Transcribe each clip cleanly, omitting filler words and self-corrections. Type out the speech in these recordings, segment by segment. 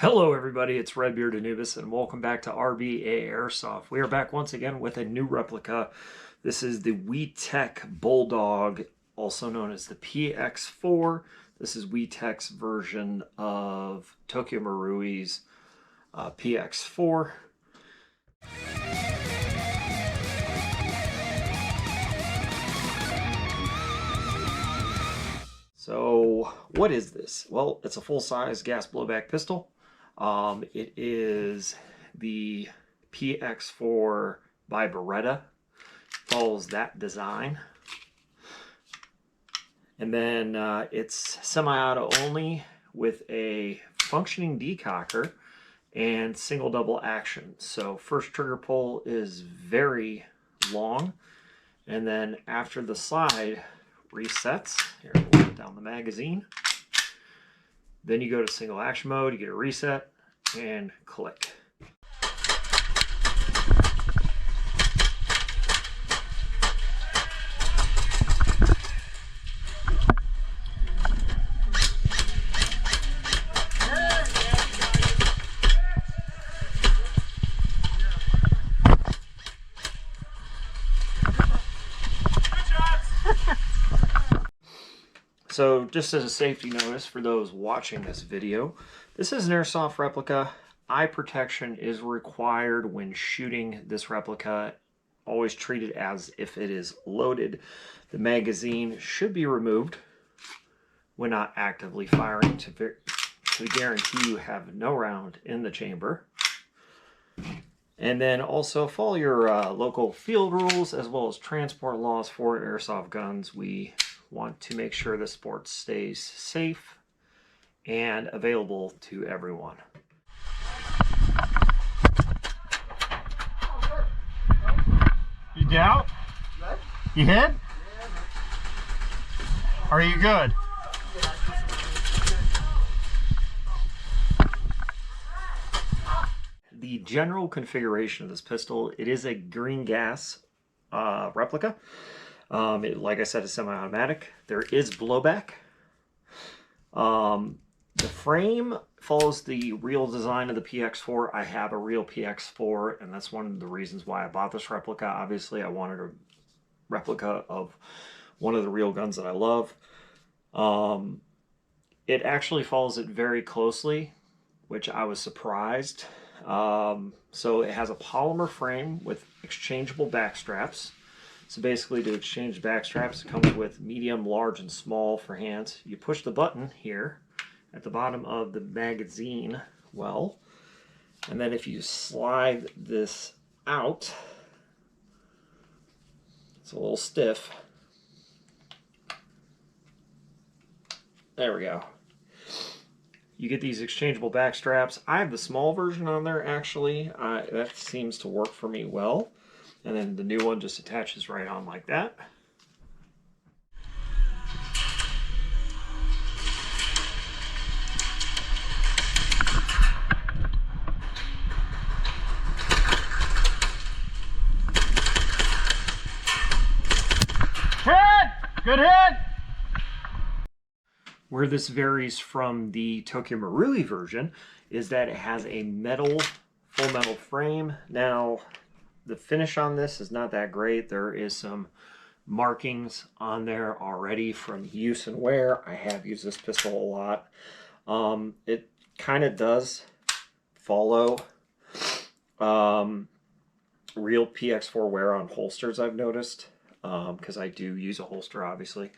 Hello everybody, it's Redbeard Anubis and welcome back to RBA Airsoft. We are back once again with a new replica. This is the WE-Tech Bulldog, also known as the PX4. This is WE-Tech's version of Tokyo Marui's PX4. So what is this? Well, it's a full-size gas blowback pistol. It is the PX4 by Beretta. Follows that design. And then it's semi-auto only with a functioning decocker and single double action. So first trigger pull is very long. And then after the slide resets, here we'll put down the magazine. Then you go to single action mode, you get a reset, and click. So just as a safety notice for those watching this video, this is an airsoft replica. Eye protection is required when shooting this replica. Always treat it as if it is loaded. The magazine should be removed when not actively firing to guarantee you have no round in the chamber. And then also follow your local field rules as well as transport laws for airsoft guns. We want to make sure the sport stays safe and available to everyone. You down? You hit? Are you good? The general configuration of this pistol, it is a green gas replica. Like I said, it's semi-automatic. There is blowback. The frame follows the real design of the PX4. I have a real PX4, and that's one of the reasons why I bought this replica. Obviously, I wanted a replica of one of the real guns that I love. It actually follows it very closely, which I was surprised. So it has a polymer frame with exchangeable back straps. So basically, to exchange back straps, it comes with medium, large, and small for hands. You push the button here at the bottom of the magazine well, and then if you slide this out, it's a little stiff. There we go. You get these exchangeable back straps. I have the small version on there, actually. That seems to work for me well. And then the new one just attaches right on like that. Hit! Good hit! Where this varies from the Tokyo Marui version is that it has a full metal frame. Now, the finish on this is not that great. There is some markings on there already from use and wear. I have used this pistol a lot. It kind of does follow real PX4 wear on holsters, I've noticed, because I do use a holster, obviously,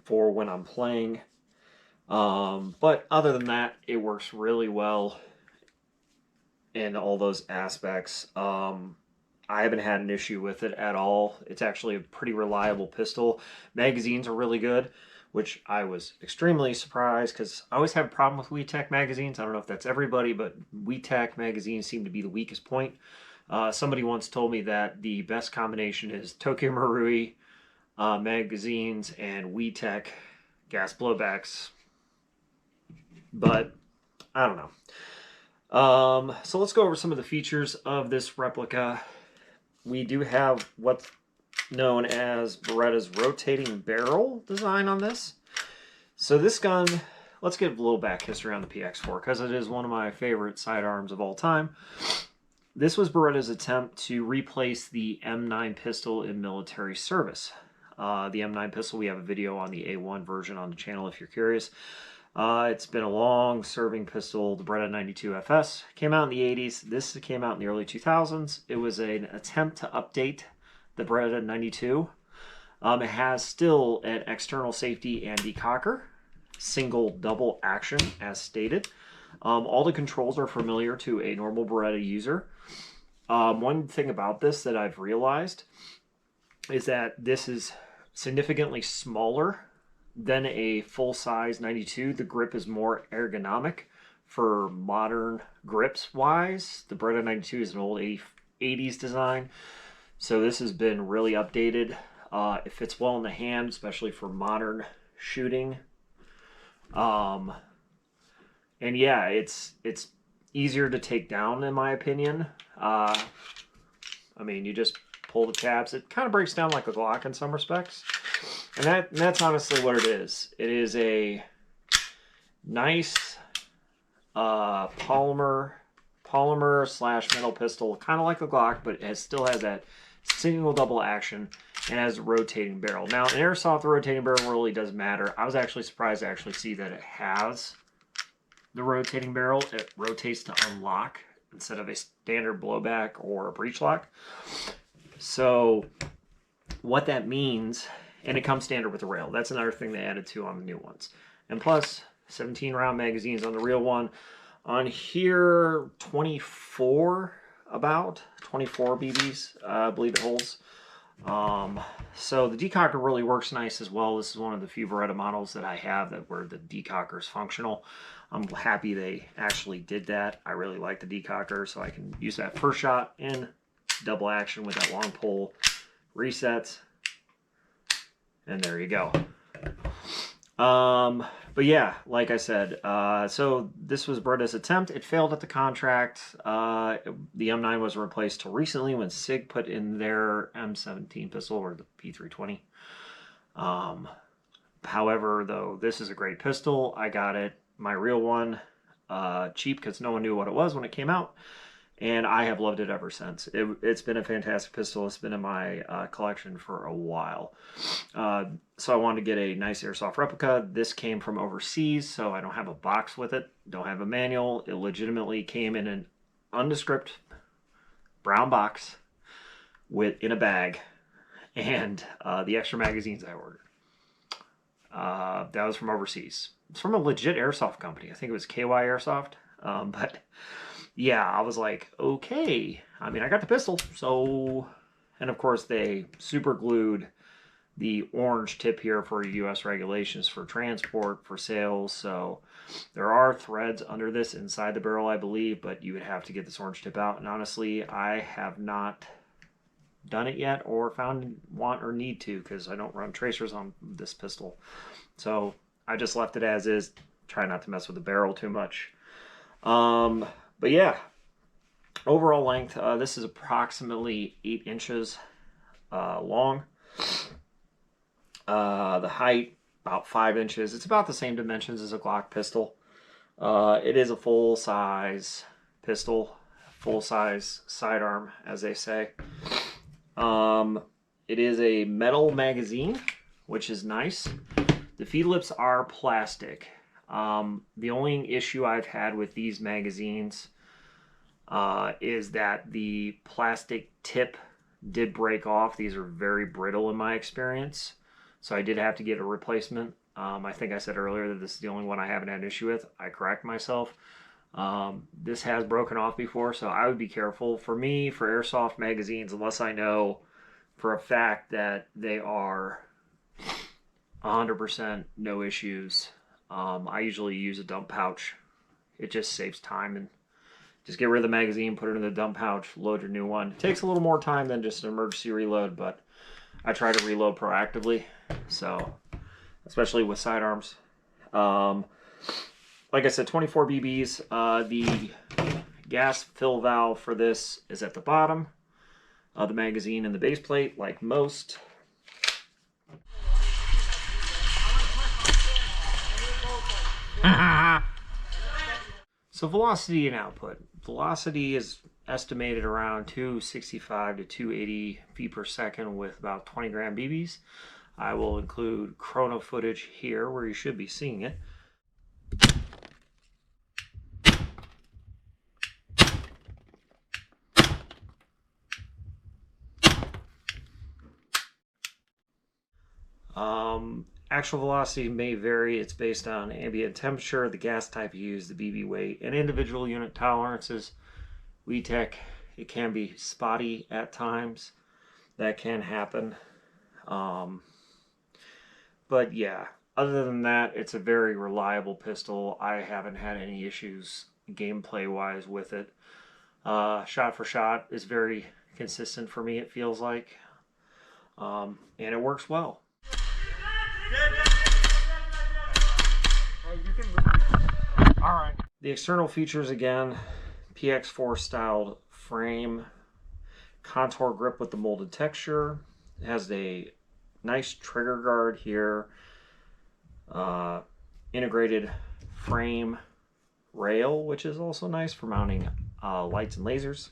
for when I'm playing. But other than that, it works really well in all those aspects. I haven't had an issue with it at all. It's actually a pretty reliable pistol. Magazines are really good, which I was extremely surprised because I always have a problem with WE-Tech magazines. I don't know if that's everybody, but WE-Tech magazines seem to be the weakest point. Somebody once told me that the best combination is Tokyo Marui magazines and WE-Tech gas blowbacks. But I don't know. So let's go over some of the features of this replica. We do have what's known as Beretta's rotating barrel design on this. So this gun let's give a little back history on the PX4 because it is one of my favorite sidearms of all time. This was Beretta's attempt to replace the M9 pistol in military service. The M9 pistol, we have a video on the A1 version on the channel if you're curious. It's been a long serving pistol. The Beretta 92 FS came out in the 80s. This came out in the early 2000s. It was an attempt to update the Beretta 92. It has still an external safety and decocker, single double action as stated. All the controls are familiar to a normal Beretta user. One thing about this that I've realized is that this is significantly smaller than a full-size 92. The grip is more ergonomic for modern grips wise. The Beretta 92 is an old 80s design, so this has been really updated. It fits well in the hand, especially for modern shooting. And yeah, it's easier to take down in my opinion. I mean, you just pull the tabs. It kind of breaks down like a Glock in some respects. And that's honestly what it is. It is a nice polymer slash metal pistol, kind of like a Glock, but it still has that single double action and has a rotating barrel. Now, in Airsoft, the rotating barrel really does matter. I was actually surprised to actually see that it has the rotating barrel. It rotates to unlock instead of a standard blowback or a breech lock. So what that means, and it comes standard with the rail. That's another thing they added to on the new ones. And plus, 17 round magazines on the real one. On here, 24 BBs, I believe it holds. So the decocker really works nice as well. This is one of the few Beretta models that I have where the decocker is functional. I'm happy they actually did that. I really like the decocker, so I can use that first shot in double action with that long pull, resets, and there you go. But yeah, like I said, so this was Beretta's attempt. It failed at the contract. The M9 was replaced till recently when SIG put in their M17 pistol, or the P320. However, though, this is a great pistol. I got it, my real one, cheap because no one knew what it was when it came out. And I have loved it ever since. It's been a fantastic pistol. It's been in my collection for a while. So I wanted to get a nice Airsoft replica. This came from overseas, so I don't have a box with it. Don't have a manual. It legitimately came in an undescript brown box in a bag. And the extra magazines I ordered. That was from overseas. It's from a legit Airsoft company. I think it was KY Airsoft. But yeah, I was like, okay. I mean, I got the pistol, so... And of course, they super glued the orange tip here for U.S. regulations for transport, for sales. So there are threads under this inside the barrel, I believe, but you would have to get this orange tip out. And honestly, I have not done it yet or want or need to, because I don't run tracers on this pistol. So I just left it as is. Try not to mess with the barrel too much. But yeah, overall length, this is approximately 8 inches long. The height, about 5 inches. It's about the same dimensions as a Glock pistol. It is a full-size pistol, full-size sidearm, as they say. It is a metal magazine, which is nice. The feed lips are plastic. The only issue I've had with these magazines is that the plastic tip did break off. These are very brittle in my experience, so I did have to get a replacement. I think I said earlier that this is the only one I haven't had an issue with. I correct myself. This has broken off before, so I would be careful. For me, for Airsoft magazines, unless I know for a fact that they are 100% no issues, I usually use a dump pouch. It just saves time, and just get rid of the magazine, put it in the dump pouch, load your new one. It takes a little more time than just an emergency reload, but I try to reload proactively, so especially with sidearms. Like I said, 24 BBs. The gas fill valve for this is at the bottom of the magazine and the base plate, like most. So velocity and output. Velocity is estimated around 265 to 280 feet per second with about 20 gram BBs. I will include chrono footage here where you should be seeing it. Actual velocity may vary. It's based on ambient temperature, the gas type used, the BB weight, and individual unit tolerances. WE-Tech, it can be spotty at times. That can happen. But yeah, other than that, it's a very reliable pistol. I haven't had any issues gameplay-wise with it. Shot for shot is very consistent for me, it feels like. And it works well. Alright. The external features again, PX4 styled frame, contour grip with the molded texture. It has a nice trigger guard here, integrated frame rail, which is also nice for mounting lights and lasers.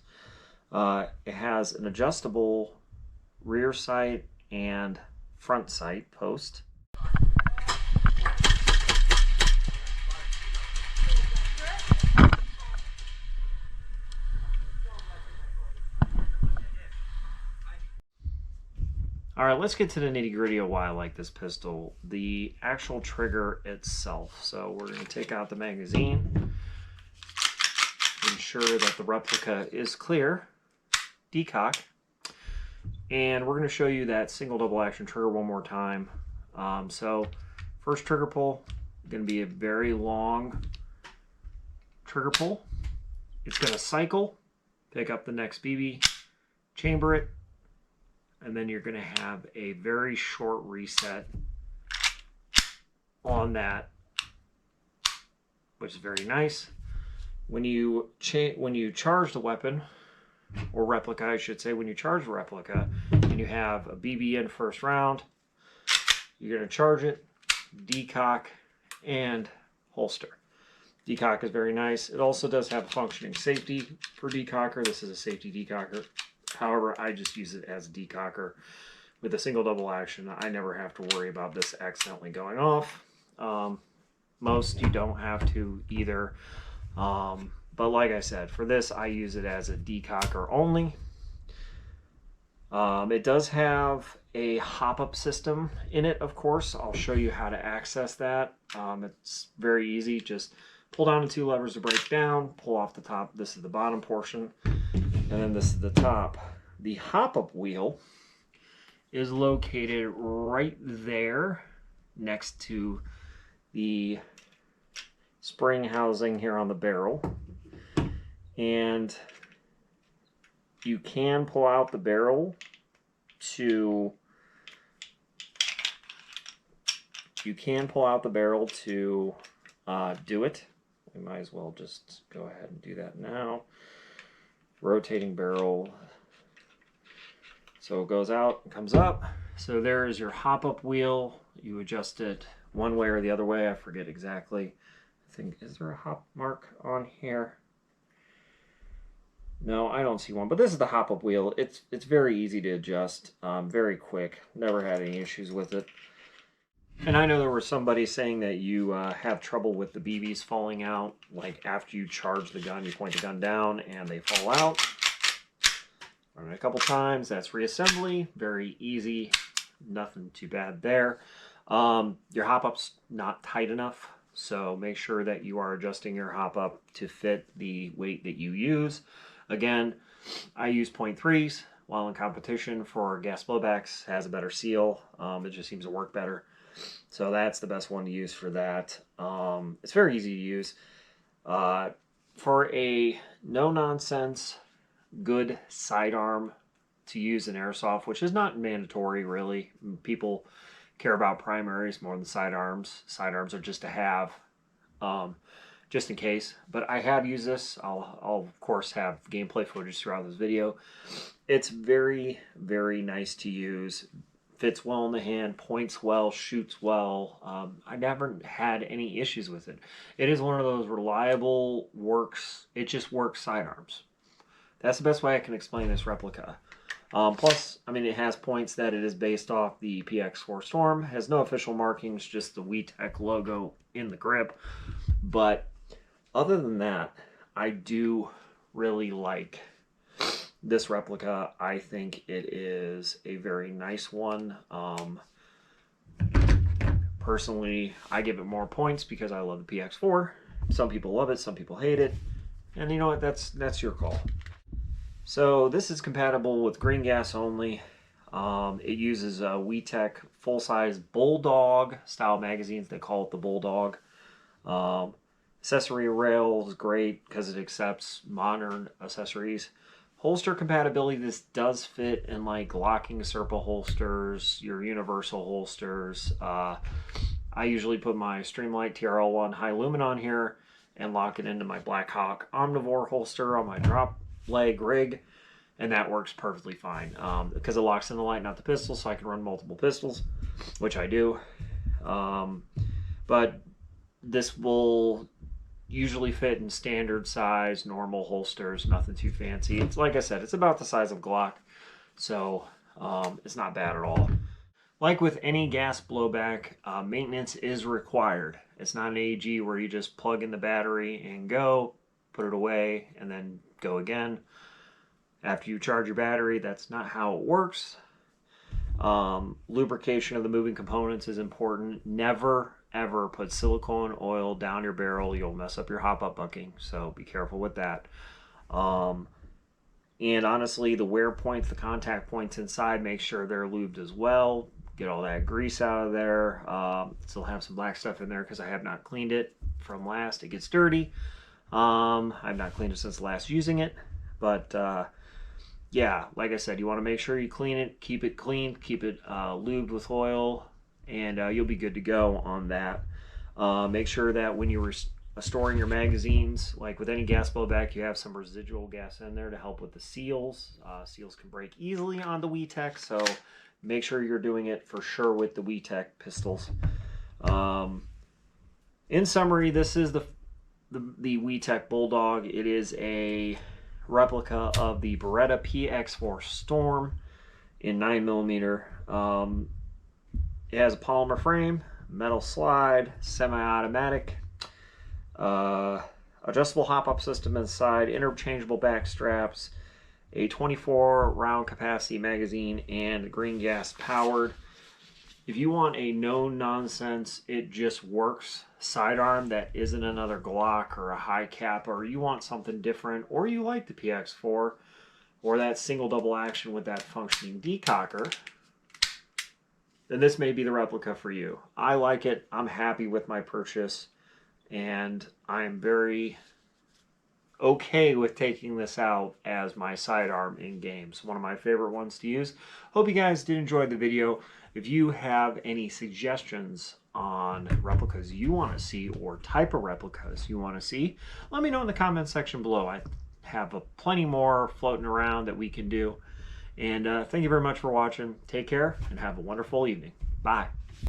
It has an adjustable rear sight and front sight post. Alright, let's get to the nitty-gritty of why I like this pistol. The actual trigger itself. So we're going to take out the magazine, ensure that the replica is clear, decock, and we're going to show you that single double action trigger one more time. So first trigger pull, going to be a very long trigger pull. It's going to cycle, pick up the next BB, chamber it, and then you're going to have a very short reset on that, which is very nice. When you charge the weapon, or replica I should say, when you charge the replica and you have a BB in first round, you're going to charge it, decock, and holster. Decock is very nice. It also does have a functioning safety for decocker. This is a safety decocker. However, I just use it as a decocker. With a single double action, I never have to worry about this accidentally going off. Most you don't have to either. But like I said, for this, I use it as a decocker only. It does have a hop-up system in it, of course. I'll show you how to access that. It's very easy. Just pull down the two levers to break down, pull off the top. This is the bottom portion, and then this is the top. The hop-up wheel is located right there next to the spring housing here on the barrel. And you can pull out the barrel to do it. We might as well just go ahead and do that now. Rotating barrel. So it goes out and comes up. So there is your hop-up wheel. You adjust it one way or the other way. I forget exactly. I think, is there a hop mark on here? No, I don't see one. But this is the hop-up wheel. It's very easy to adjust. Very quick. Never had any issues with it. And I know there was somebody saying that you have trouble with the BBs falling out. Like after you charge the gun, you point the gun down and they fall out. Run it a couple times. That's reassembly. Very easy. Nothing too bad there. Your hop-up's not tight enough. So make sure that you are adjusting your hop-up to fit the weight that you use. Again, I use 0.3s while in competition for gas blowbacks. Has a better seal. It just seems to work better. So that's the best one to use for that. It's very easy to use. For a no-nonsense, good sidearm to use in airsoft, which is not mandatory really. People care about primaries more than sidearms. Sidearms are just to have, just in case. But I have used this. I'll of course have gameplay footage throughout this video. It's very, very nice to use. fits well in the hand, points well, shoots well. I never had any issues with it. It is one of those reliable works. It just works sidearms. That's the best way I can explain this replica. Plus, I mean, it has points that it is based off the PX4 Storm. Has no official markings, just the WE-Tech logo in the grip. But other than that, I do really like this replica. I think it is a very nice one. Personally, I give it more points because I love the PX4. Some people love it, some people hate it. And you know what? That's your call. So this is compatible with green gas only. It uses WE-Tech Full Size Bulldog style magazines. They call it the Bulldog. Accessory rail is great because it accepts modern accessories. Holster compatibility, this does fit in like locking Serpa holsters, your universal holsters. I usually put my Streamlight TRL1 high lumen on here and lock it into my Black Hawk Omnivore holster on my drop leg rig, and that works perfectly fine because it locks in the light, not the pistol, so I can run multiple pistols, which I do. But this will usually fit in standard size, normal holsters, nothing too fancy. It's like I said, it's about the size of Glock, so it's not bad at all. Like with any gas blowback, maintenance is required. It's not an AEG where you just plug in the battery and go, put it away, and then go again. After you charge your battery, that's not how it works. Lubrication of the moving components is important. Never ever put silicone oil down your barrel. You'll mess up your hop-up bucking, so be careful with that. And honestly, the wear points, the contact points inside, make sure they're lubed as well. Get all that grease out of there. Still have some black stuff in there because I have not cleaned it from last. It gets dirty. I've not cleaned it since last using it, but yeah, like I said, you want to make sure you clean it, keep it clean, keep it lubed with oil, and you'll be good to go on that. Make sure that when you're storing your magazines, like with any gas blowback, you have some residual gas in there to help with the seals. Seals can break easily on the WE-Tech, so make sure you're doing it for sure with the WE-Tech pistols. In summary, this is the WE-Tech Bulldog. It is a replica of the Beretta PX4 Storm in 9mm. It has a polymer frame, metal slide, semi-automatic, adjustable hop-up system inside, interchangeable back straps, a 24 round capacity magazine, and green gas powered. If you want a no-nonsense, it just works sidearm that isn't another Glock or a high cap, or you want something different, or you like the PX4, or that single double action with that functioning decocker, then this may be the replica for you. I like it. I'm happy with my purchase, and I'm very okay with taking this out as my sidearm in games. One of my favorite ones to use. Hope you guys did enjoy the video. If you have any suggestions on replicas you want to see or type of replicas you want to see, let me know in the comment section below. I have plenty more floating around that we can do. And thank you very much for watching. Take care and have a wonderful evening. Bye.